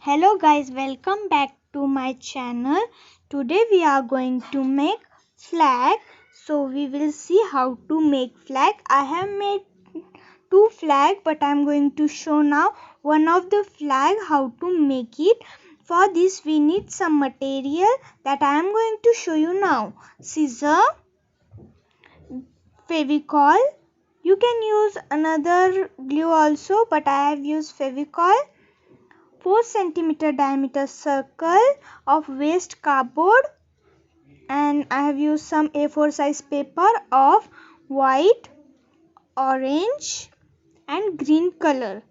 Hello guys, welcome back to my channel. Today we are going to make flag. So we will see how to make flag. I have made two flag, but I am going to show now one of the flag how to make it. For this we need some material that I am going to show you now. Scissor, Fevicol. You can use another glue also, but I have used Fevicol. 4 centimeter diameter circle of waste cardboard, and I have used some A4 size paper of white, orange and green color,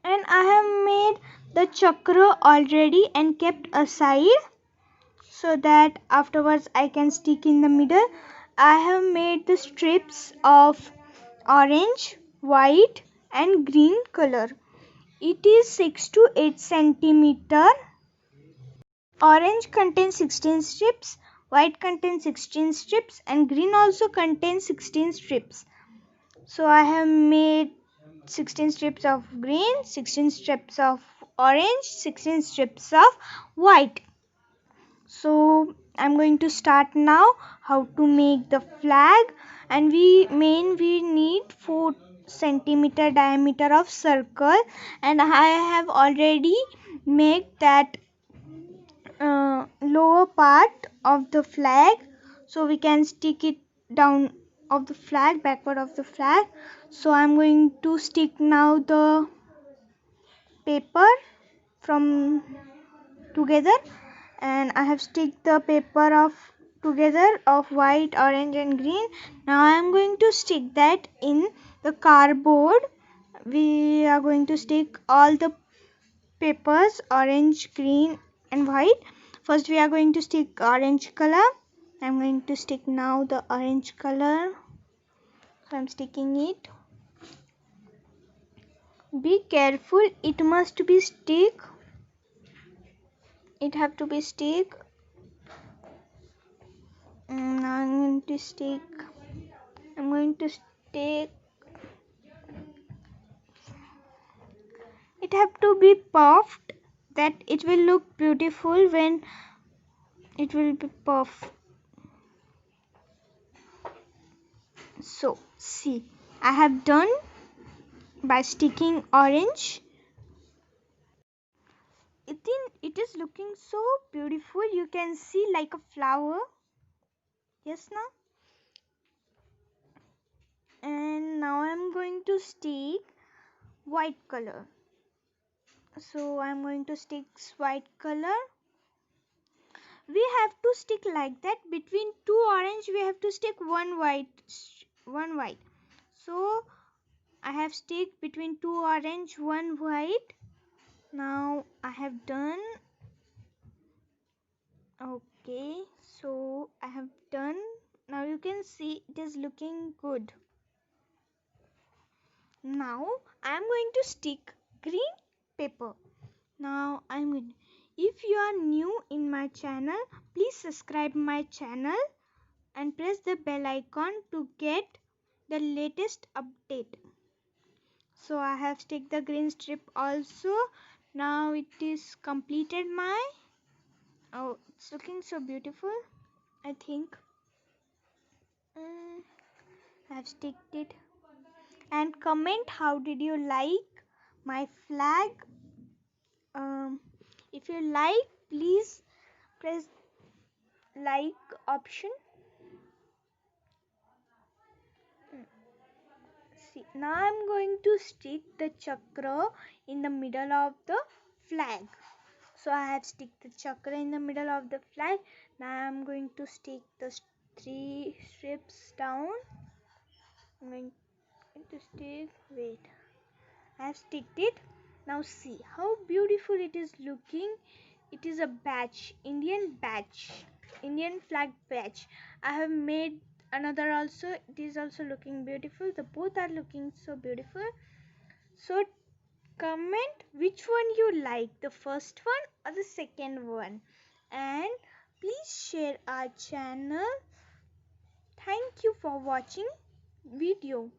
and I have made the chakra already and kept aside so that afterwards I can stick in the middle. I have made the strips of orange, white and green color. It is 6 to 8 centimeter. Orange contains 16 strips, white contains 16 strips and green also contains 16 strips. So I have made 16 strips of green, 16 strips of orange, 16 strips of white. So I'm going to start now how to make the flag, and we need 4 centimeter diameter of circle, and I have already made that lower part of the flag, so we can stick it down of the flag, backward of the flag. So I'm going to stick now the paper from together, and I have stick the paper of together of white, orange and green. Now I am going to stick that in the cardboard. We are going to stick all the papers, orange, green and white. First we are going to stick orange color. I'm going to stick now the orange color. So I'm sticking it. Be careful, it must be stick. It have to be stick. Now I'm going to stick. It have to be puffed, that it will look beautiful when it will be puffed. So see, I have done by sticking orange. It is looking so beautiful. You can see like a flower. Yes, now. And now I'm going to stick white color. So I'm going to stick white color. We have to stick like that. Between two orange we have to stick one white. So I have stick between two orange, one white. Now I have done. Okay, so I have done. Now you can see it is looking good. Now I am going to stick green paper. Now if you are new in my channel, please subscribe my channel and press the bell icon to get the latest update. So I have stick the green strip also. Now it is completed my. Oh, it's looking so beautiful, I think. I have sticked it. And comment how did you like my flag. If you like, please press like option. See, now I'm going to stick the chakra in the middle of the flag. So I have stick the chakra in the middle of the flag. Now I'm going to stick the 3 strips down. I'm going to stick. Wait, I have sticked it. Now see how beautiful it is looking. It is a badge, Indian flag badge. I have made another also. It is also looking beautiful. The both are looking so beautiful. So comment which one you like, the first one or the second one, and please share our channel. Thank you for watching video.